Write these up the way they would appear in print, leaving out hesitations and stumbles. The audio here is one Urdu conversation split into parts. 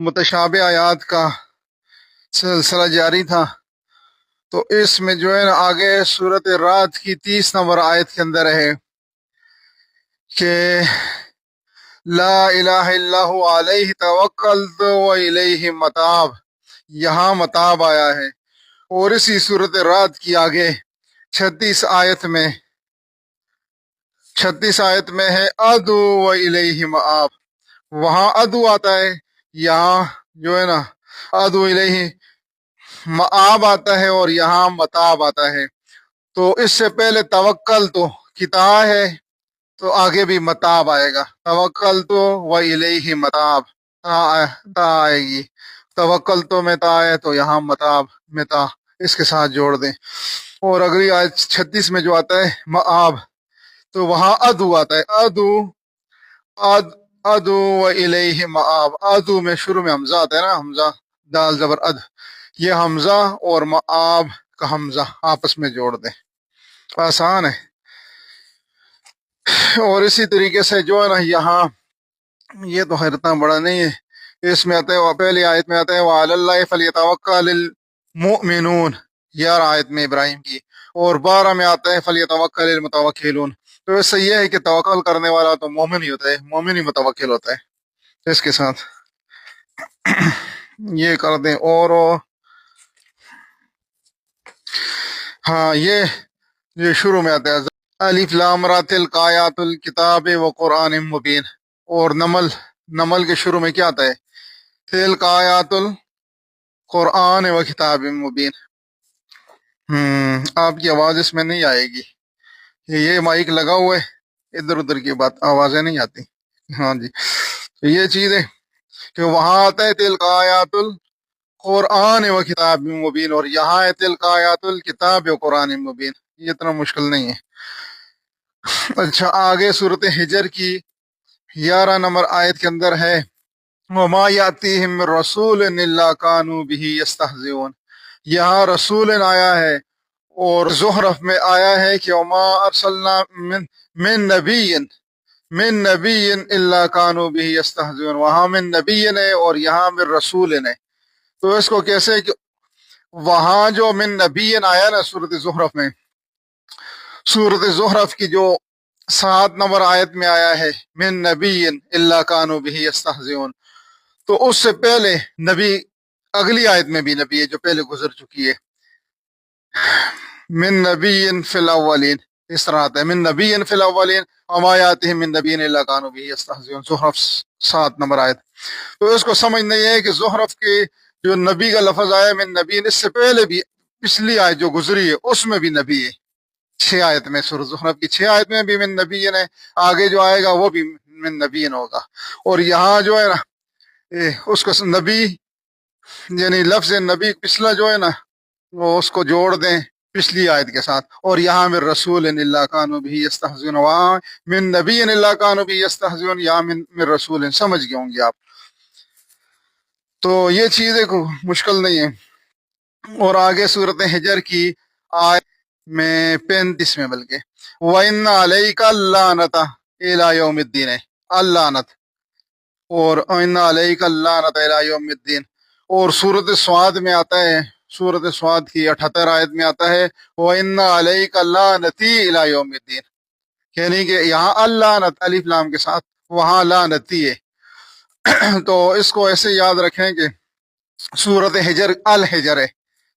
متشابہ آیات کا سلسلہ جاری تھا، تو اس میں جو ہے نا آگے سورۃ رعد کی 30 نمبر آیت کے اندر ہے کہ لا الہ الا هو علیہ توکلت و الیہ متاب، یہاں متاب آیا ہے۔ اور اسی سورۃ رعد کی آگے 36 آیت میں ہے ادو و الیہ مآب، وہاں ادو آتا ہے، یہاں جو ہے نا ادو الیہ مآب آتا ہے، اور یہاں متاب آتا ہے۔ تو اس سے پہلے توکل تو کتا ہے، تو آگے بھی متاب آئے گا، توکل تو و الیہ متاب، تا آئے گی، توکل تو میں تا ہے تو یہاں متاب میں تا اس کے ساتھ جوڑ دیں۔ اور اگلی آیت 36 میں جو آتا ہے مآب، تو وہاں ادو آتا ہے، ادو و الیہ مآب، ادو میں شروع میں حمزہ آتا ہے نا، حمزہ دال زبر اد، یہ حمزہ اور مآب کا حمزہ آپس میں جوڑ دیں، آسان ہے۔ اور اسی طریقے سے جو ہے نا یہاں یہ تو خیر اتنا بڑا نہیں ہے، اس میں آتا ہے پہلی آیت میں آتا ہے وعلی اللہ فلیتوکل المؤمنون، 11 آیت میں ابراہیم کی، اور 12 میں آتا ہے فلیتوکل المتوکلون۔ تو اس سے یہ ہے کہ توکل کرنے والا تو مومن ہی ہوتا ہے، مومن ہی متوکل ہوتا ہے۔ اس کے ساتھ یہ کر دیں، اور ہاں یہ شروع میں آتا ہے الف لام را تلک آیات الکتاب و قرآن مبین، اور نمل کے شروع میں کیا آتا ہے تلک آیات القرآن و کتاب مبین۔ آپ کی آواز اس میں نہیں آئے گی، یہ مائک لگا ہوا ہے، ادھر ادھر کی بات آوازیں نہیں آتی۔ ہاں جی، تو یہ چیز ہے کہ وہاں آتا ہے تلک آیات القرآن و کتاب مبین، اور یہاں ہے تلک آیات الکتاب و قرآن مبین، یہ اتنا مشکل نہیں ہے۔ اچھا، آگے صورت حجر کی 11 نمبر آیت کے اندر ہے وما یاتیہم من رسول الا کانوا بہ یستہزئون، یہاں رسول آیا ہے، اور زخرف میں آیا ہے کہ وما ارسلنا من نبی الا کانوا بہ یستہزئون، وہاں من نبی ہے اور یہاں من رسول ہے۔ تو اس کو کیسے کہ وہاں جو من نبی آیا نا صورت زخرف میں، صورت زخرف کی جو 7 نمبر آیت میں آیا ہے من نبی الا کانوا بہ یستہزئون، تو اس سے پہلے نبی اگلی آیت میں بھی نبی ہے جو پہلے گزر چکی ہے، من نبی فی الاولین، اس طرح آتا ہے من نبی فی الاولین وما یاتہم من نبی الا کانوا بہ یستہزئون، زخرف 7 نمبر آیت۔ تو اس کو سمجھنا یہ ہے کہ زخرف کے جو نبی کا لفظ آیا من نبی، اس سے پہلے بھی پچھلی آیت جو گزری ہے اس میں بھی نبی ہے، 6 آیت میں، سورۃ زخرف کی 6 آیت میں بھی من نبی ہے، آگے جو آئے گا وہ بھی من نبی ہوگا۔ اور یہاں جو ہے نا اس کو نبی یعنی لفظ نبی پچھلا جو ہے نا وہ اس کو جوڑ دیں پچھلی آیت کے ساتھ، اور یہاں من رسول الا کانوا بہ یستہزئون، وہاں من نبی الا کانوا بہ یستہزئون، یہاں من رسول، سمجھ گئے ہوں گے آپ۔ تو یہ چیزیں کو مشکل نہیں ہے۔ اور آگے صورت حجر کی آیت میں 35 میں بلکہ وَإِنَّ عَلَيْكَ اللَّعْنَةَ إِلَىٰ يَوْمِ الدِّينِ، اللعنت، اور وَإِنَّ عَلَيْكَ اللَّعْنَةَ إِلَىٰ يَوْمِ الدِّينِ۔ اور صورت سعاد میں آتا ہے، صورت سعاد کی 78 آیت میں آتا ہے وَإِنَّ عَلَيْكَ اللَّعْنَةِ إِلَىٰ يَوْمِ الدِّينِ، یعنی کہ یہاں اللعنت الف لام کے ساتھ، وہاں لعنتی ہے۔ تو اس کو ایسے یاد رکھیں کہ صورت حجر الحجر ہے،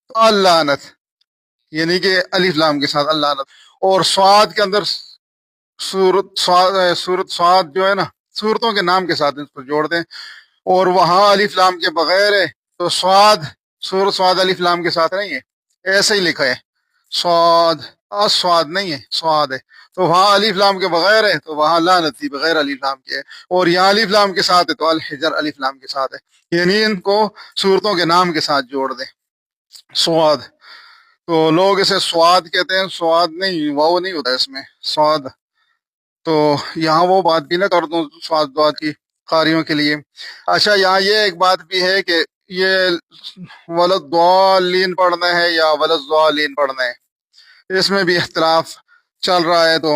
تو اللعنت یعنی کہ الف لام کے ساتھ اللعنت، اور سعاد کے اندر صورت سعاد جو ہے نا صورتوں کے نام کے ساتھ اس کو جوڑ دیں، اور وہاں الف لام کے بغیر ہے، تو صورت سعاد الف لام کے ساتھ نہیں ہے، ایسے ہی لکھا ہے سعاد، سعاد نہیں ہے سعاد ہے، تو وہاں الف لام کے بغیر ہے، تو وہاں لعنتی بغیر الف لام کے ہے، اور یہاں الف لام کے ساتھ ہے تو الحجر الف لام کے ساتھ ہے، یعنی ان کو صورتوں کے نام کے ساتھ جوڑ دیں۔ سعاد، تو لوگ اسے سواد کہتے ہیں، سواد نہیں، واو نہیں ہوتا اس میں، سواد۔ تو یہاں وہ بات بھی نہ کر دوں سواد دعات کی قاریوں کے لیے۔ اچھا، یہاں یہ ایک بات بھی ہے کہ یہ ولدضالین پڑھنا ہے یا ولدضالین پڑھنا ہے، اس میں بھی اختلاف چل رہا ہے۔ تو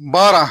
12,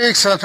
61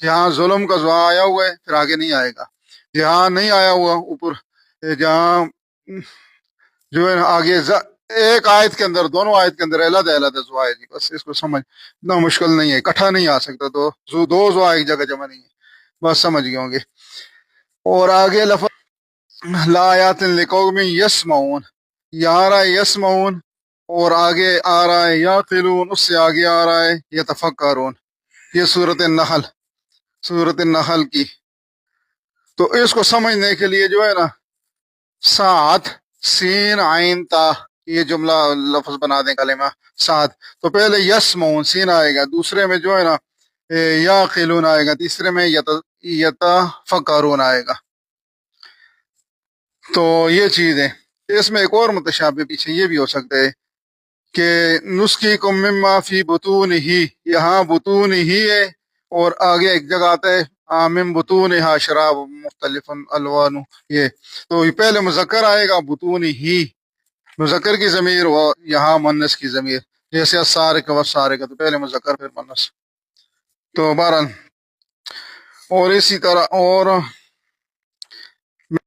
جہاں ظلم کا دعا آیا ہوا ہے پھر آگے نہیں آئے گا، جہاں نہیں آیا ہوا اوپر، جہاں جو ہے نا آگے ایک آیت کے اندر، دونوں آیت کے اندر علیحدہ علیحدہ دعا ہے جی، بس اس کو سمجھ اتنا مشکل نہیں ہے، اکٹھا نہیں آ سکتا، تو دو دعا ایک جگہ جمع نہیں ہے، بس سمجھ گئے ہوں گے۔ اور آگے لفظ لا آیات لقوم یسمعون، یہ آ رہا ہے یسمعون، اور آگے آ رہا ہے یعقلون، اس سے آگے آ رہا ہے یتفکرون، یہ سورۃ النحل کی۔ تو اس کو سمجھنے کے لیے جو ہے نا سات سین عین تا، یہ جملہ لفظ بنا دیں کلمہ سات، تو پہلے یسمعون سین آئے گا، دوسرے میں جو ہے نا یعقلون آئے گا، تیسرے میں یتفکرون آئے گا۔ تو یہ چیز ہے۔ اس میں ایک اور متشابہ پیچھے یہ بھی ہو سکتا ہے کہ نسقیکم مما فی بطون ہی، یہاں بطون ہی ہے، اور آگے ایک جگہ آتا ہے من بطونہا شراب مختلف الوان، یہ تو یہ پہلے مذکر آئے گا بطون ہی، مذکر کی ضمیر، و یہاں مؤنث کی ضمیر، جیسے السارق والسارقہ، تو پہلے مذکر پھر مؤنث۔ تو بہرحال اور اسی طرح اور